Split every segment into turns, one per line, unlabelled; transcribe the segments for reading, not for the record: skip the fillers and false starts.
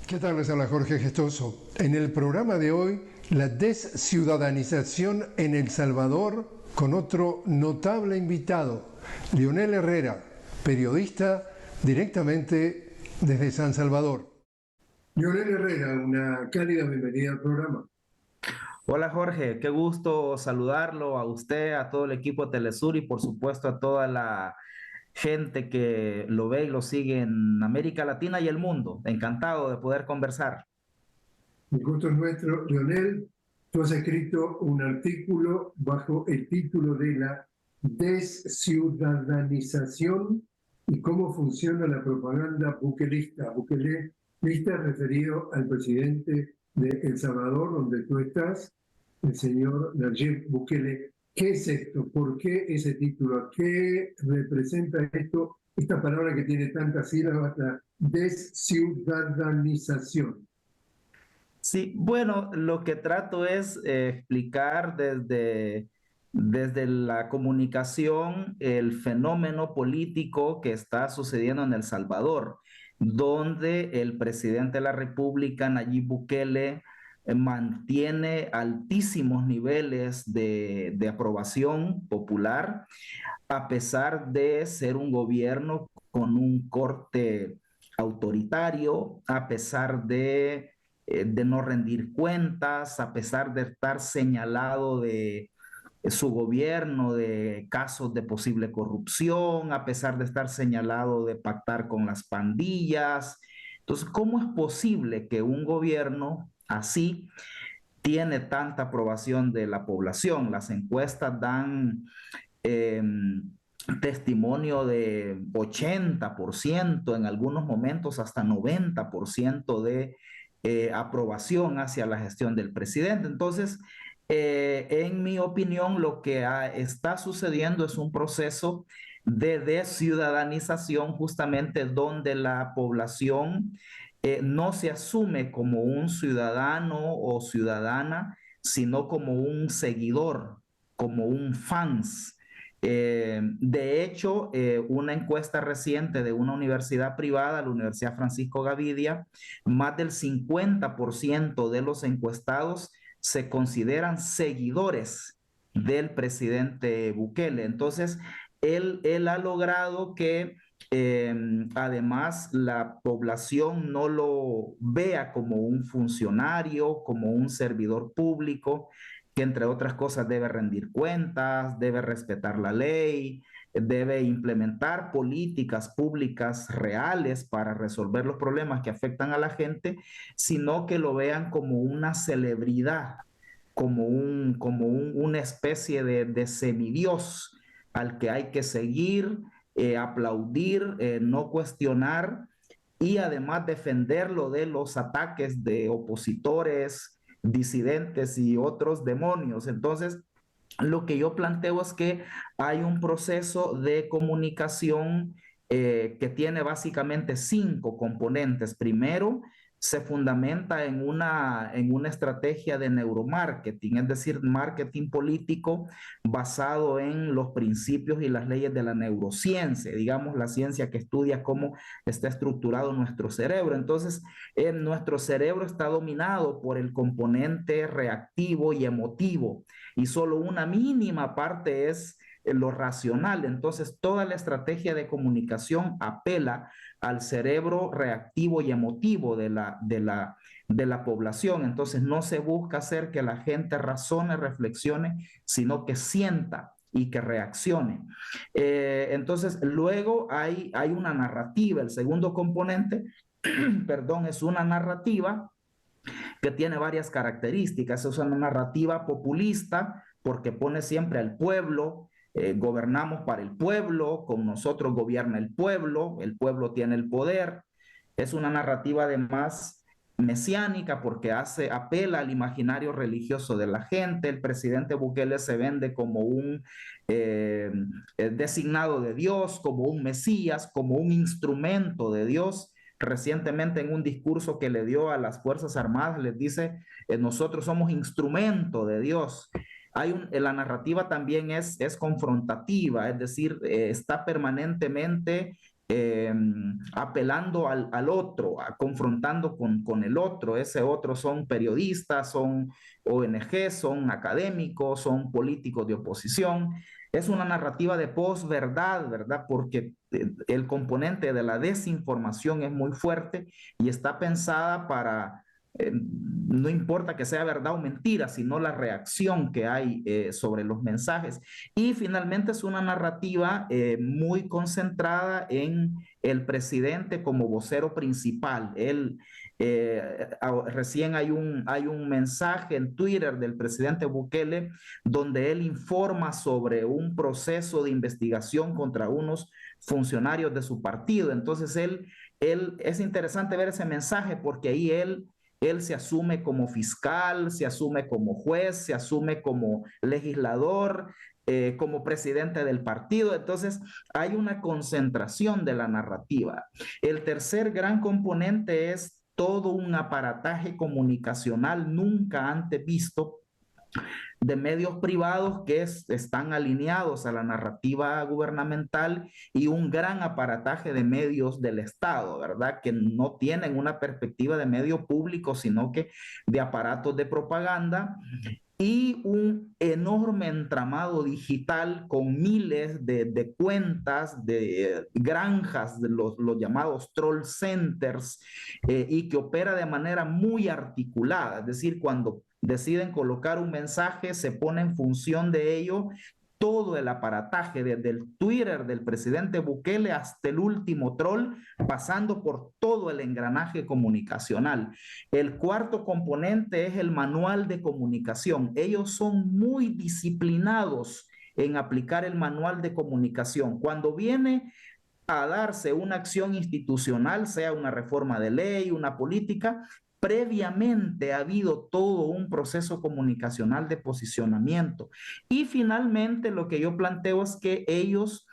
¿Qué tal? Les habla Jorge Gestoso. En el programa de hoy, la desciudadanización en El Salvador con otro notable invitado, Leonel Herrera, periodista directamente desde San Salvador. Leonel Herrera, una cálida bienvenida al programa.
Hola Jorge, qué gusto saludarlo a usted, a todo el equipo Telesur y por supuesto a toda la gente que lo ve y lo sigue en América Latina y el mundo. Encantado de poder conversar.
El gusto es nuestro. Leonel, tú has escrito un artículo bajo el título de la desciudadanización y cómo funciona la propaganda bukelista. Bukelista referido al presidente de El Salvador, donde tú estás, el señor Nayib Bukele. ¿Qué es esto? ¿Por qué ese título? ¿Qué representa esto, esta palabra que tiene tantas sílabas, la desciudadanización?
Sí, bueno, lo que trato es explicar desde la comunicación el fenómeno político que está sucediendo en El Salvador, donde el presidente de la República, Nayib Bukele, mantiene altísimos niveles de aprobación popular, a pesar de ser un gobierno con un corte autoritario, a pesar de no rendir cuentas, a pesar de estar señalado de su gobierno de casos de posible corrupción, a pesar de estar señalado de pactar con las pandillas. Entonces, ¿cómo es posible que un gobierno así tiene tanta aprobación de la población? Las encuestas dan eh, testimonio de 80%, en algunos momentos hasta 90% de aprobación hacia la gestión del presidente. Entonces, en mi opinión, lo que está sucediendo es un proceso de desciudadanización, justamente donde la población no se asume como un ciudadano o ciudadana, sino como un seguidor, como un fans. De hecho, una encuesta reciente de una universidad privada, la Universidad Francisco Gavidia, más del 50% de los encuestados se consideran seguidores del presidente Bukele. Entonces, él ha logrado que además la población no lo vea como un funcionario, como un servidor público, que entre otras cosas debe rendir cuentas, debe respetar la ley, debe implementar políticas públicas reales para resolver los problemas que afectan a la gente, sino que lo vean como una celebridad, una especie de semidios al que hay que seguir, aplaudir, no cuestionar y además defenderlo de los ataques de opositores, disidentes y otros demonios. Entonces, lo que yo planteo es que hay un proceso de comunicación que tiene básicamente 5 componentes. Primero, se fundamenta en una estrategia de neuromarketing, es decir, marketing político basado en los principios y las leyes de la neurociencia, digamos, la ciencia que estudia cómo está estructurado nuestro cerebro. Entonces, nuestro cerebro está dominado por el componente reactivo y emotivo y solo una mínima parte es lo racional. Entonces, toda la estrategia de comunicación apela al cerebro reactivo y emotivo de la población. Entonces, no se busca hacer que la gente razone, reflexione, sino que sienta y que reaccione. Entonces, luego hay una narrativa. El segundo componente, perdón, es una narrativa que tiene varias características. Es una narrativa populista porque pone siempre al pueblo, gobernamos para el pueblo, con nosotros gobierna el pueblo tiene el poder. Es una narrativa además mesiánica porque apela al imaginario religioso de la gente. El presidente Bukele se vende como un designado de Dios, como un Mesías, como un instrumento de Dios. Recientemente en un discurso que le dio a las Fuerzas Armadas, les dice, nosotros somos instrumento de Dios. La narrativa también es confrontativa, es decir, está permanentemente eh, apelando al otro, confrontando con el otro. Ese otro son periodistas, son ONG, son académicos, son políticos de oposición. Es una narrativa de posverdad, ¿verdad? Porque el componente de la desinformación es muy fuerte y está pensada para no importa que sea verdad o mentira, sino la reacción que hay sobre los mensajes. Y finalmente es una narrativa muy concentrada en el presidente como vocero principal. Recién hay un mensaje en Twitter del presidente Bukele donde él informa sobre un proceso de investigación contra unos funcionarios de su partido. Entonces es interesante ver ese mensaje porque ahí él se asume como fiscal, se asume como juez, se asume como legislador, como presidente del partido. Entonces, hay una concentración de la narrativa. El tercer gran componente es todo un aparataje comunicacional nunca antes visto de medios privados que están alineados a la narrativa gubernamental y un gran aparataje de medios del Estado, ¿verdad? Que no tienen una perspectiva de medio público, sino que de aparatos de propaganda y un enorme entramado digital con miles de cuentas, de granjas, de los llamados troll centers, y que opera de manera muy articulada. Es decir, cuando deciden colocar un mensaje, se pone en función de ello todo el aparataje, desde el Twitter del presidente Bukele hasta el último troll, pasando por todo el engranaje comunicacional. El cuarto componente es el manual de comunicación. Ellos son muy disciplinados en aplicar el manual de comunicación. Cuando viene a darse una acción institucional, sea una reforma de ley, una política, previamente ha habido todo un proceso comunicacional de posicionamiento. Y finalmente lo que yo planteo es que ellos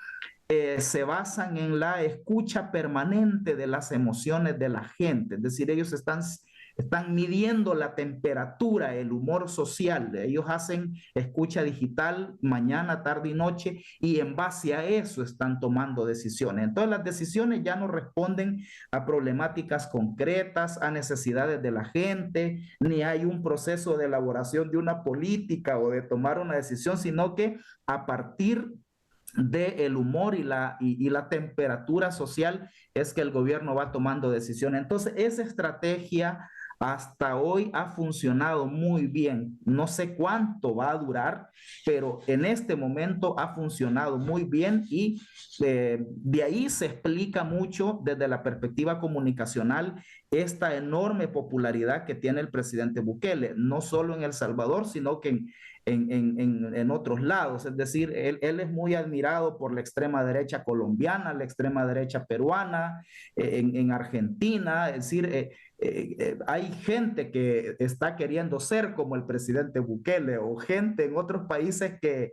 se basan en la escucha permanente de las emociones de la gente, es decir, ellos están midiendo la temperatura, el humor social. Ellos hacen escucha digital mañana, tarde y noche y en base a eso están tomando decisiones. Entonces las decisiones ya no responden a problemáticas concretas, a necesidades de la gente, ni hay un proceso de elaboración de una política o de tomar una decisión, sino que a partir del humor y la temperatura social es que el gobierno va tomando decisiones. Entonces, esa estrategia hasta hoy ha funcionado muy bien. No sé cuánto va a durar, pero en este momento ha funcionado muy bien y de ahí se explica mucho desde la perspectiva comunicacional esta enorme popularidad que tiene el presidente Bukele, no solo en El Salvador, sino que en otros lados. Es decir, él es muy admirado por la extrema derecha colombiana, la extrema derecha peruana, en Argentina. Es decir, hay gente que está queriendo ser como el presidente Bukele o gente en otros países que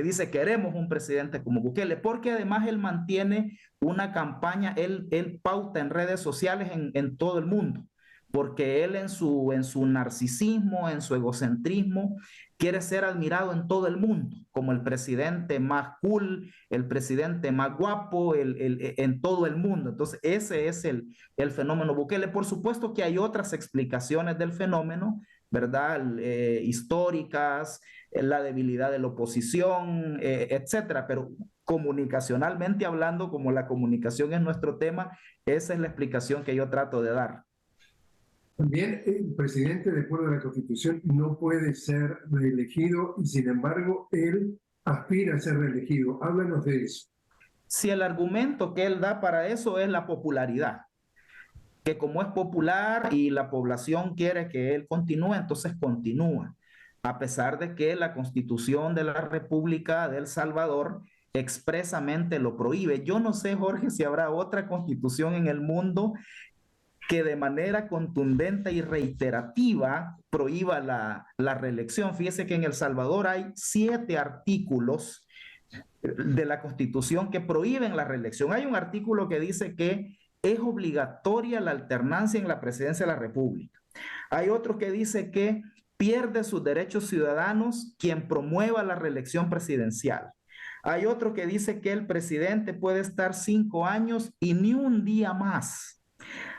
dice queremos un presidente como Bukele, porque además él mantiene una campaña, él pauta en redes sociales en todo el mundo, porque él en su narcisismo, en su egocentrismo, quiere ser admirado en todo el mundo, como el presidente más cool, el presidente más guapo, en todo el mundo. Entonces, ese es el fenómeno Bukele. Por supuesto que hay otras explicaciones del fenómeno, ¿verdad? Históricas, la debilidad de la oposición, etcétera, pero comunicacionalmente hablando, como la comunicación es nuestro tema, esa es la explicación que yo trato de dar.
También el presidente, de acuerdo a la Constitución, no puede ser reelegido y, sin embargo, él aspira a ser reelegido. Háblanos de eso.
Si el argumento que él da para eso es la popularidad, que como es popular y la población quiere que él continúe, entonces continúa, a pesar de que la Constitución de la República de El Salvador expresamente lo prohíbe. Yo no sé, Jorge, si habrá otra constitución en el mundo que de manera contundente y reiterativa prohíba la reelección. Fíjese que en El Salvador hay 7 artículos de la Constitución que prohíben la reelección. Hay un artículo que dice que es obligatoria la alternancia en la presidencia de la República. Hay otro que dice que pierde sus derechos ciudadanos quien promueva la reelección presidencial. Hay otro que dice que el presidente puede estar 5 años y ni un día más.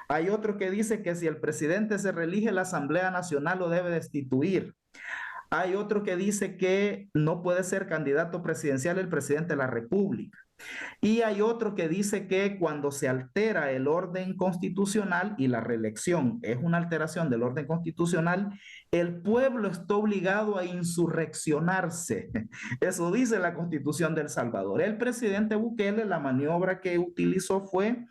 Hay otro que dice que si el presidente se reelige, la Asamblea Nacional lo debe destituir. Hay otro que dice que no puede ser candidato presidencial el presidente de la República. Y hay otro que dice que cuando se altera el orden constitucional y la reelección es una alteración del orden constitucional, el pueblo está obligado a insurreccionarse. Eso dice la Constitución de El Salvador. El presidente Bukele, la maniobra que utilizó fue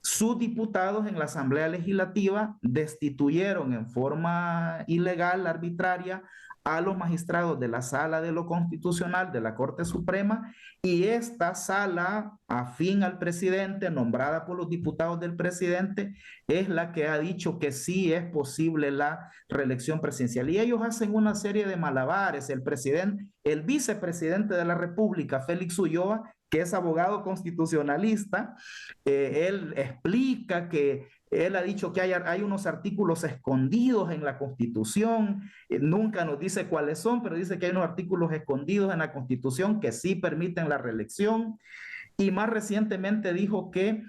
sus diputados en la Asamblea Legislativa destituyeron en forma ilegal, arbitraria, a los magistrados de la Sala de lo Constitucional de la Corte Suprema, y esta sala, afín al presidente, nombrada por los diputados del presidente, es la que ha dicho que sí es posible la reelección presidencial. Y ellos hacen una serie de malabares. El vicepresidente de la República, Félix Ulloa, que es abogado constitucionalista, él explica que él ha dicho que hay unos artículos escondidos en la Constitución, nunca nos dice cuáles son, pero dice que hay unos artículos escondidos en la Constitución que sí permiten la reelección. Y más recientemente dijo que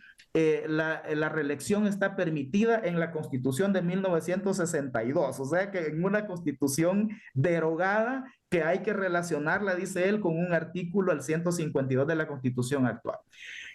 la reelección está permitida en la Constitución de 1962, o sea que en una Constitución derogada que hay que relacionarla, dice él, con un artículo, el 152 de la Constitución actual.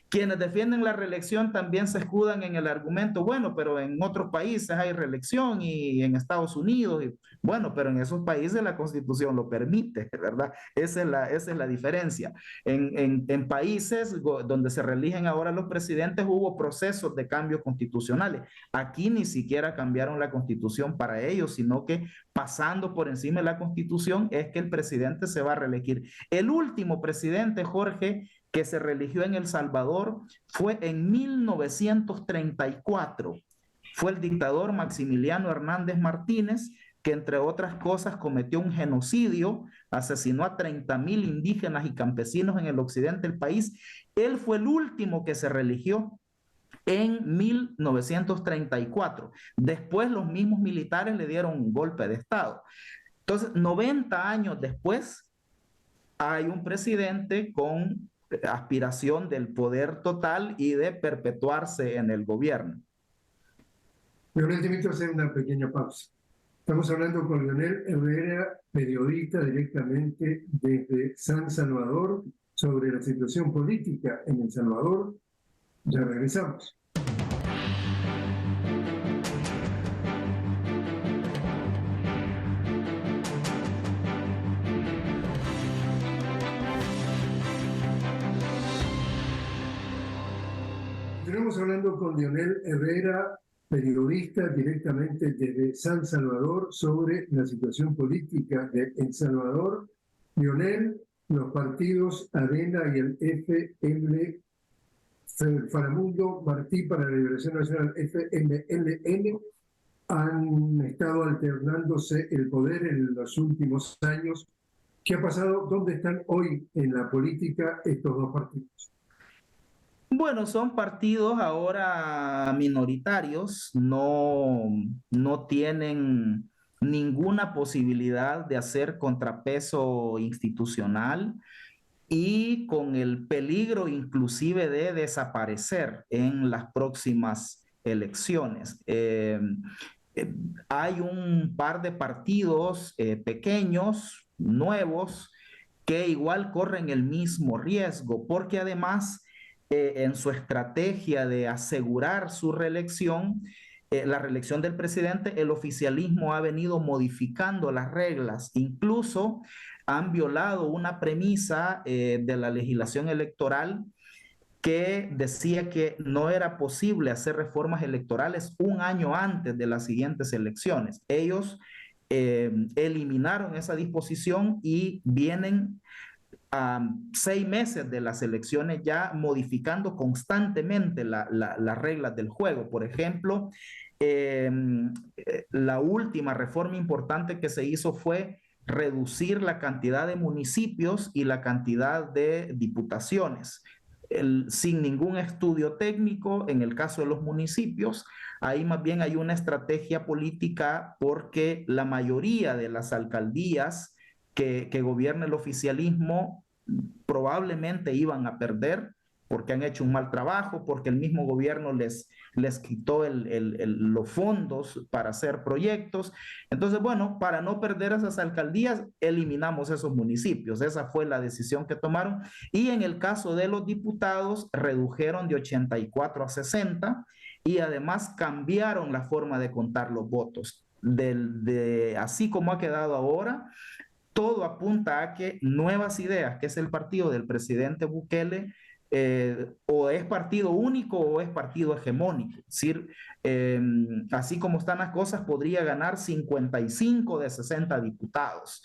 Quienes defienden la reelección también se escudan en el argumento, bueno, pero en otros países hay reelección y en Estados Unidos, y, bueno, pero en esos países la Constitución lo permite, ¿verdad? Esa es la diferencia. En países donde se reeligen ahora los presidentes hubo procesos de cambio constitucionales. Aquí ni siquiera cambiaron la Constitución para ellos, sino que pasando por encima de la Constitución es que el presidente se va a reelegir. El último presidente, Jorge, que se reeligió en El Salvador fue en 1934. Fue el dictador Maximiliano Hernández Martínez, que entre otras cosas cometió un genocidio, asesinó a 30,000 indígenas y campesinos en el occidente del país. Él fue el último que se reeligió en 1934. Después los mismos militares le dieron un golpe de Estado. Entonces, 90 años después, hay un presidente con aspiración del poder total y de perpetuarse en el gobierno.
Leonel, te invito a hacer una pequeña pausa. Estamos hablando con Leonel Herrera, periodista directamente desde San Salvador, sobre la situación política en El Salvador. Ya regresamos. Estamos hablando con Leonel Herrera, periodista directamente desde San Salvador, sobre la situación política de El Salvador. Leonel, los partidos ARENA y el FMLN, Faramundo Martí para la Liberación Nacional, FMLN, han estado alternándose el poder en los últimos años. ¿Qué ha pasado? ¿Dónde están hoy en la política estos dos partidos?
Bueno, son partidos ahora minoritarios, no tienen ninguna posibilidad de hacer contrapeso institucional y con el peligro inclusive de desaparecer en las próximas elecciones. Hay un par de partidos pequeños, nuevos, que igual corren el mismo riesgo, porque además en su estrategia de asegurar su reelección, la reelección del presidente, el oficialismo ha venido modificando las reglas, incluso han violado una premisa de la legislación electoral que decía que no era posible hacer reformas electorales un año antes de las siguientes elecciones. Ellos eliminaron esa disposición y vienen a 6 meses de las elecciones ya modificando constantemente las reglas del juego. Por ejemplo, la última reforma importante que se hizo fue reducir la cantidad de municipios y la cantidad de diputaciones. Sin ningún estudio técnico, en el caso de los municipios, ahí más bien hay una estrategia política porque la mayoría de las alcaldías que gobierna el oficialismo probablemente iban a perder porque han hecho un mal trabajo, porque el mismo gobierno les quitó los fondos para hacer proyectos. Entonces, bueno, para no perder esas alcaldías, eliminamos esos municipios. Esa fue la decisión que tomaron. Y en el caso de los diputados, redujeron de 84 a 60 y además cambiaron la forma de contar los votos. Así como ha quedado ahora, todo apunta a que Nuevas Ideas, que es el partido del presidente Bukele, o es partido único o es partido hegemónico. Es decir, así como están las cosas, podría ganar 55 de 60 diputados,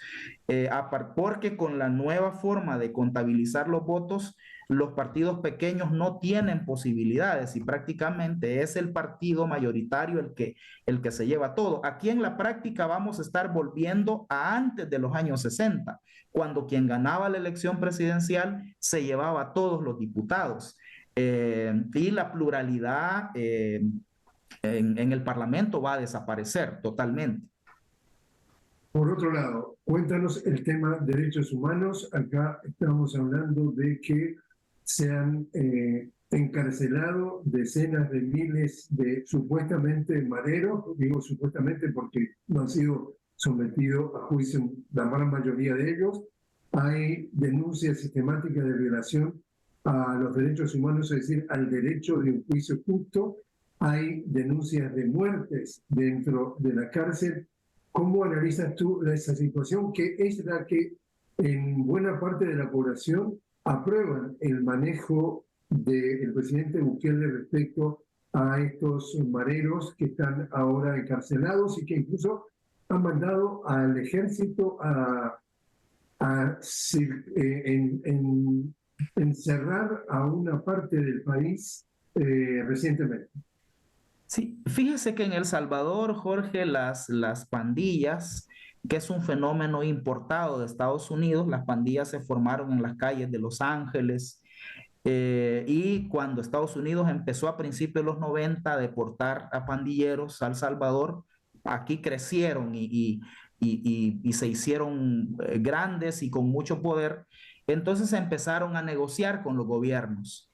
porque con la nueva forma de contabilizar los votos, los partidos pequeños no tienen posibilidades y prácticamente es el partido mayoritario el que se lleva todo. Aquí en la práctica vamos a estar volviendo a antes de los años 60, cuando quien ganaba la elección presidencial se llevaba a todos los diputados. Y la pluralidad en el Parlamento va a desaparecer totalmente.
Por otro lado, cuéntanos el tema derechos humanos. Acá estamos hablando de que se han encarcelado decenas de miles de supuestamente mareros, digo supuestamente porque no han sido sometidos a juicio la gran mayoría de ellos. Hay denuncias sistemáticas de violación a los derechos humanos, es decir, al derecho de un juicio justo. Hay denuncias de muertes dentro de la cárcel. ¿Cómo analizas tú esa situación, que es la que en buena parte de la población aprueban el manejo del presidente Bukele respecto a estos mareros que están ahora encarcelados y que incluso han mandado al ejército a encerrar a una parte del país recientemente?
Sí, fíjese que en El Salvador, Jorge, las pandillas, que es un fenómeno importado de Estados Unidos, las pandillas se formaron en las calles de Los Ángeles, y cuando Estados Unidos empezó a principios de los 90 a deportar a pandilleros a El Salvador, aquí crecieron y se hicieron grandes y con mucho poder. Entonces empezaron a negociar con los gobiernos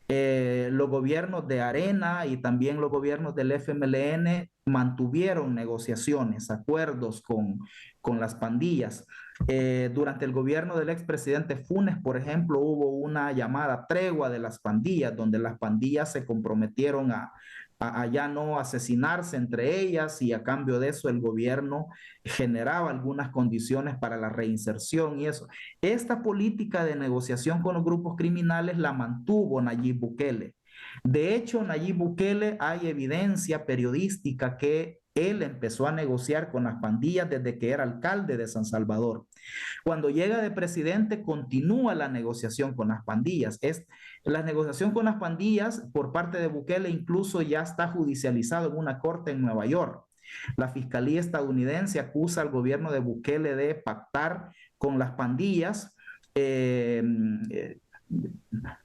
de Arena y también los gobiernos del FMLN mantuvieron negociaciones, acuerdos con las pandillas. Durante el gobierno del expresidente Funes, por ejemplo, hubo una llamada tregua de las pandillas, donde las pandillas se comprometieron a ya no asesinarse entre ellas y a cambio de eso el gobierno generaba algunas condiciones para la reinserción y eso. Esta política de negociación con los grupos criminales la mantuvo Nayib Bukele. De hecho, Nayib Bukele, hay evidencia periodística que él empezó a negociar con las pandillas desde que era alcalde de San Salvador. Cuando llega de presidente, continúa la negociación con las pandillas. La negociación con las pandillas por parte de Bukele incluso ya está judicializado en una corte en Nueva York. La fiscalía estadounidense acusa al gobierno de Bukele de pactar con las pandillas,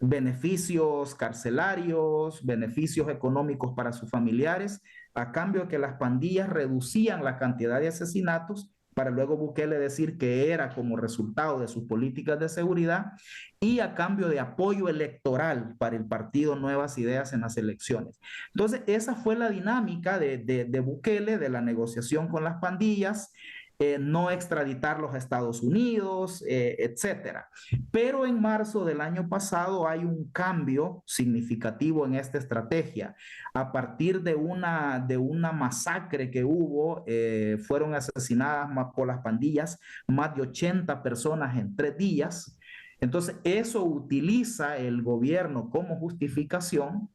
beneficios carcelarios, beneficios económicos para sus familiares, a cambio de que las pandillas reducían la cantidad de asesinatos, para luego Bukele decir que era como resultado de sus políticas de seguridad y a cambio de apoyo electoral para el partido Nuevas Ideas en las elecciones. Entonces, esa fue la dinámica de Bukele, de la negociación con las pandillas, no extraditarlos a Estados Unidos, etcétera. Pero en marzo del año pasado hay un cambio significativo en esta estrategia. A partir de una masacre que hubo, fueron asesinadas por las pandillas más de 80 personas en 3 días. Entonces, eso utiliza el gobierno como justificación.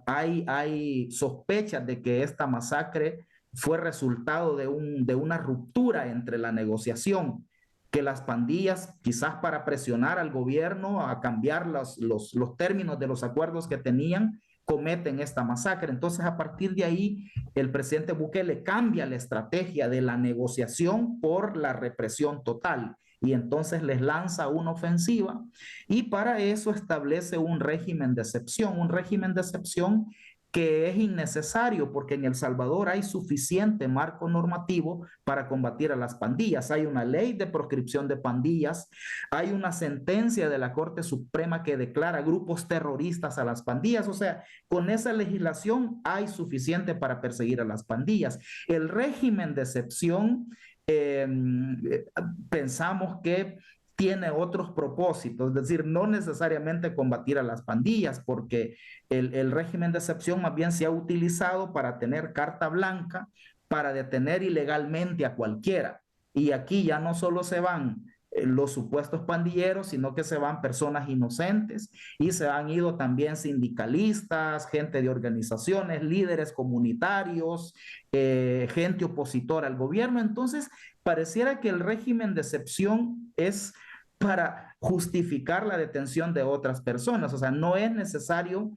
Hay sospechas de que esta masacre fue resultado de una ruptura entre la negociación, que las pandillas, quizás para presionar al gobierno a cambiar los términos de los acuerdos que tenían, cometen esta masacre. Entonces, a partir de ahí, el presidente Bukele cambia la estrategia de la negociación por la represión total y entonces les lanza una ofensiva y para eso establece un régimen de excepción que es innecesario porque en El Salvador hay suficiente marco normativo para combatir a las pandillas. Hay una ley de proscripción de pandillas, hay una sentencia de la Corte Suprema que declara grupos terroristas a las pandillas. O sea, con esa legislación hay suficiente para perseguir a las pandillas. El régimen de excepción, eh, pensamos que tiene otros propósitos, es decir, no necesariamente combatir a las pandillas, porque el régimen de excepción más bien se ha utilizado para tener carta blanca, para detener ilegalmente a cualquiera. Y aquí ya no solo se van los supuestos pandilleros, sino que se van personas inocentes y se han ido también sindicalistas, gente de organizaciones, líderes comunitarios, gente opositora al gobierno. Entonces, pareciera que el régimen de excepción es para justificar la detención de otras personas. O sea, no es necesario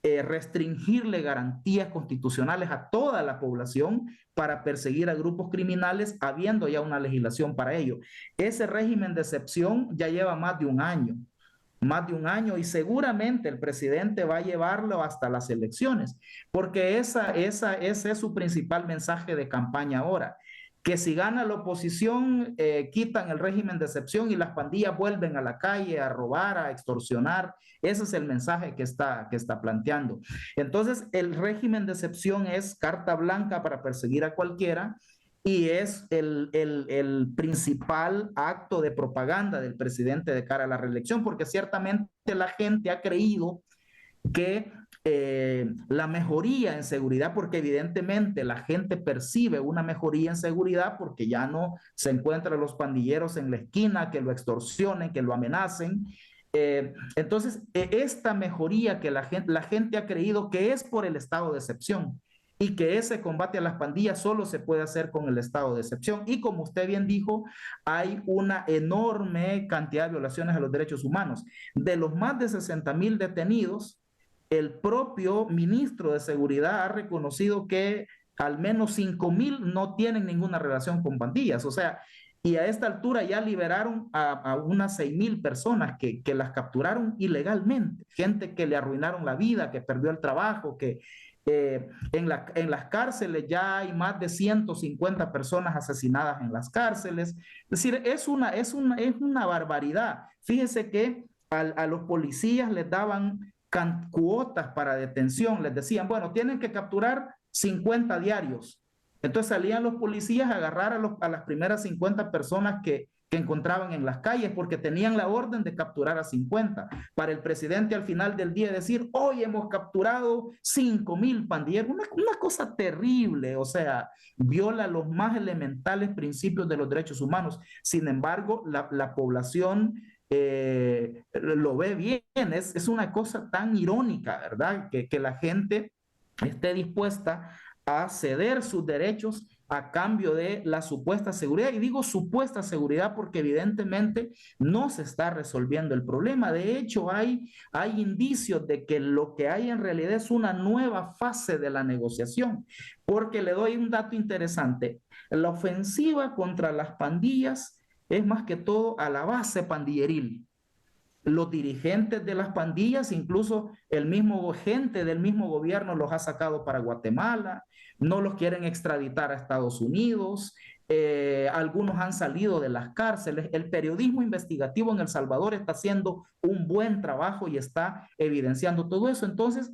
restringirle garantías constitucionales a toda la población para perseguir a grupos criminales, habiendo ya una legislación para ello. Ese régimen de excepción ya lleva más de un año, y seguramente el presidente va a llevarlo hasta las elecciones, porque ese es su principal mensaje de campaña ahora, que si gana la oposición, quitan el régimen de excepción y las pandillas vuelven a la calle a robar, a extorsionar. Ese es el mensaje que está planteando. Entonces, el régimen de excepción es carta blanca para perseguir a cualquiera, y es el principal acto de propaganda del presidente de cara a la reelección, porque ciertamente la gente ha creído que la mejoría en seguridad, porque evidentemente la gente percibe una mejoría en seguridad porque ya no se encuentran los pandilleros en la esquina que lo extorsionen, que lo amenacen. Entonces, esta mejoría que la gente ha creído que es por el estado de excepción, y que ese combate a las pandillas solo se puede hacer con el estado de excepción. Y como usted bien dijo, hay una enorme cantidad de violaciones a los derechos humanos. De los más de 60,000 detenidos, el propio ministro de Seguridad ha reconocido que al menos 5,000 no tienen ninguna relación con pandillas. O sea, y a esta altura ya liberaron a unas 6,000 personas que las capturaron ilegalmente. Gente que le arruinaron la vida, que perdió el trabajo, que en las cárceles ya hay más de 150 personas asesinadas en las cárceles. Es decir, es una barbaridad. Fíjese que a los policías les daban cuotas para detención, les decían, bueno, tienen que capturar 50 diarios. Entonces salían los policías a agarrar a las primeras 50 personas que encontraban en las calles, porque tenían la orden de capturar a 50. Para el presidente al final del día decir, hoy hemos capturado 5,000 pandilleros, una cosa terrible. O sea, viola los más elementales principios de los derechos humanos. Sin embargo, la población lo ve bien. Es una cosa tan irónica, ¿verdad? Que la gente esté dispuesta a ceder sus derechos a cambio de la supuesta seguridad. Y digo supuesta seguridad porque evidentemente no se está resolviendo el problema. De hecho, hay indicios de que lo que hay en realidad es una nueva fase de la negociación. Porque le doy un dato interesante. La ofensiva contra las pandillas es más que todo a la base pandilleril. Los dirigentes de las pandillas, incluso el mismo gente del mismo gobierno, los ha sacado para Guatemala, no los quieren extraditar a Estados Unidos, algunos han salido de las cárceles. El periodismo investigativo en El Salvador está haciendo un buen trabajo y está evidenciando todo eso. Entonces,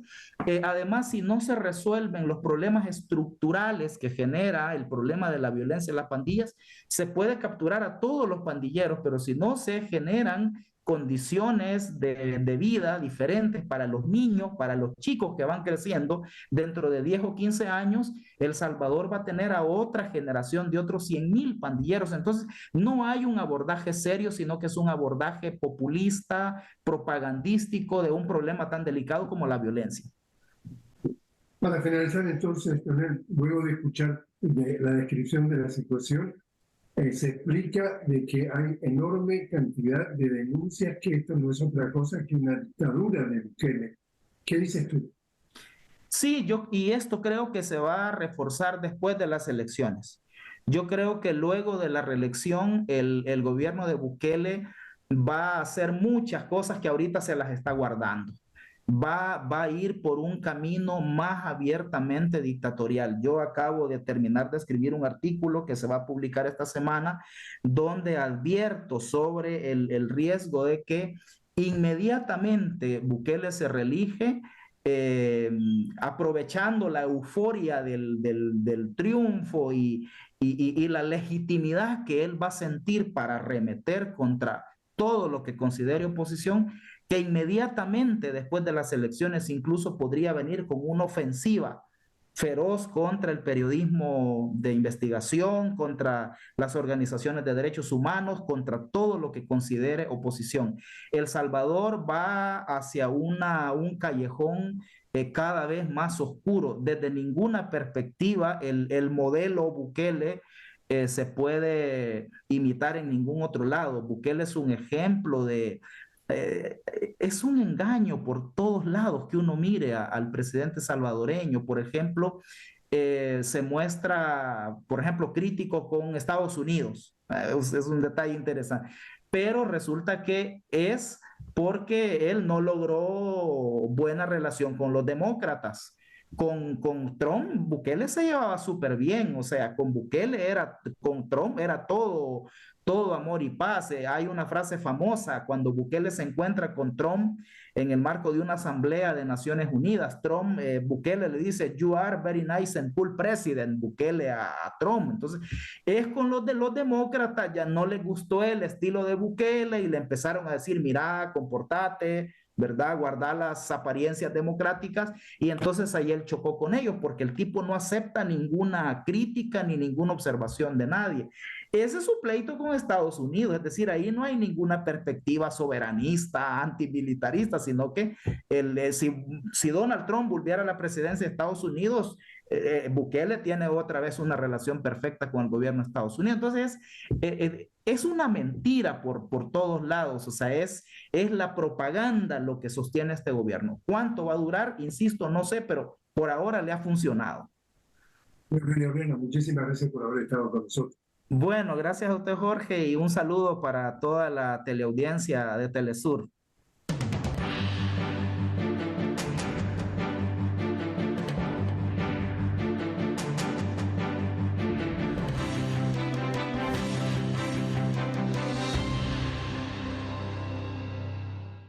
además, si no se resuelven los problemas estructurales que genera el problema de la violencia en las pandillas, se puede capturar a todos los pandilleros, pero si no se generan condiciones de vida diferentes para los niños, para los chicos que van creciendo, dentro de 10 o 15 años, El Salvador va a tener a otra generación de otros 100,000 pandilleros. Entonces, no hay un abordaje serio, sino que es un abordaje populista, propagandístico de un problema tan delicado como la violencia.
Para finalizar, entonces, luego de escuchar la descripción de la situación, se explica de que hay enorme cantidad de denuncias, que esto no es otra cosa que una dictadura de Bukele. ¿Qué dices tú?
Sí, y esto creo que se va a reforzar después de las elecciones. Yo creo que luego de la reelección, el gobierno de Bukele va a hacer muchas cosas que ahorita se las está guardando. va a ir por un camino más abiertamente dictatorial. Yo acabo de terminar de escribir un artículo que se va a publicar esta semana, donde advierto sobre el riesgo de que inmediatamente Bukele se reelige, eh, aprovechando la euforia del triunfo y la legitimidad que él va a sentir para arremeter contra todo lo que considere oposición, que inmediatamente después de las elecciones incluso podría venir con una ofensiva feroz contra el periodismo de investigación, contra las organizaciones de derechos humanos, contra todo lo que considere oposición. El Salvador va hacia un callejón cada vez más oscuro. Desde ninguna perspectiva el modelo Bukele se puede imitar en ningún otro lado. Bukele es un ejemplo eh, es un engaño por todos lados que uno mire al presidente salvadoreño. Por ejemplo, se muestra, por ejemplo, crítico con Estados Unidos. Es un detalle interesante. Pero resulta que es porque él no logró buena relación con los demócratas. Con Trump, Bukele se llevaba súper bien, o sea, con Bukele era, con Trump era todo amor y paz. Hay una frase famosa cuando Bukele se encuentra con Trump en el marco de una asamblea de Naciones Unidas. Bukele le dice, "You are very nice and cool president", Bukele a Trump. Entonces, es con los demócratas, ya no les gustó el estilo de Bukele y le empezaron a decir, mira, comportate, ¿verdad? Guardar las apariencias democráticas, y entonces ahí él chocó con ellos porque el tipo no acepta ninguna crítica ni ninguna observación de nadie. Ese es su pleito con Estados Unidos, es decir, ahí no hay ninguna perspectiva soberanista, antimilitarista, sino que si Donald Trump volviera a la presidencia de Estados Unidos, Bukele tiene otra vez una relación perfecta con el gobierno de Estados Unidos. Entonces, es una mentira por todos lados, o sea, es la propaganda lo que sostiene este gobierno. ¿Cuánto va a durar? Insisto, no sé, pero por ahora le ha funcionado.
Bueno, muchísimas gracias por haber estado con nosotros.
Bueno, gracias a usted, Jorge, y un saludo para toda la teleaudiencia de Telesur.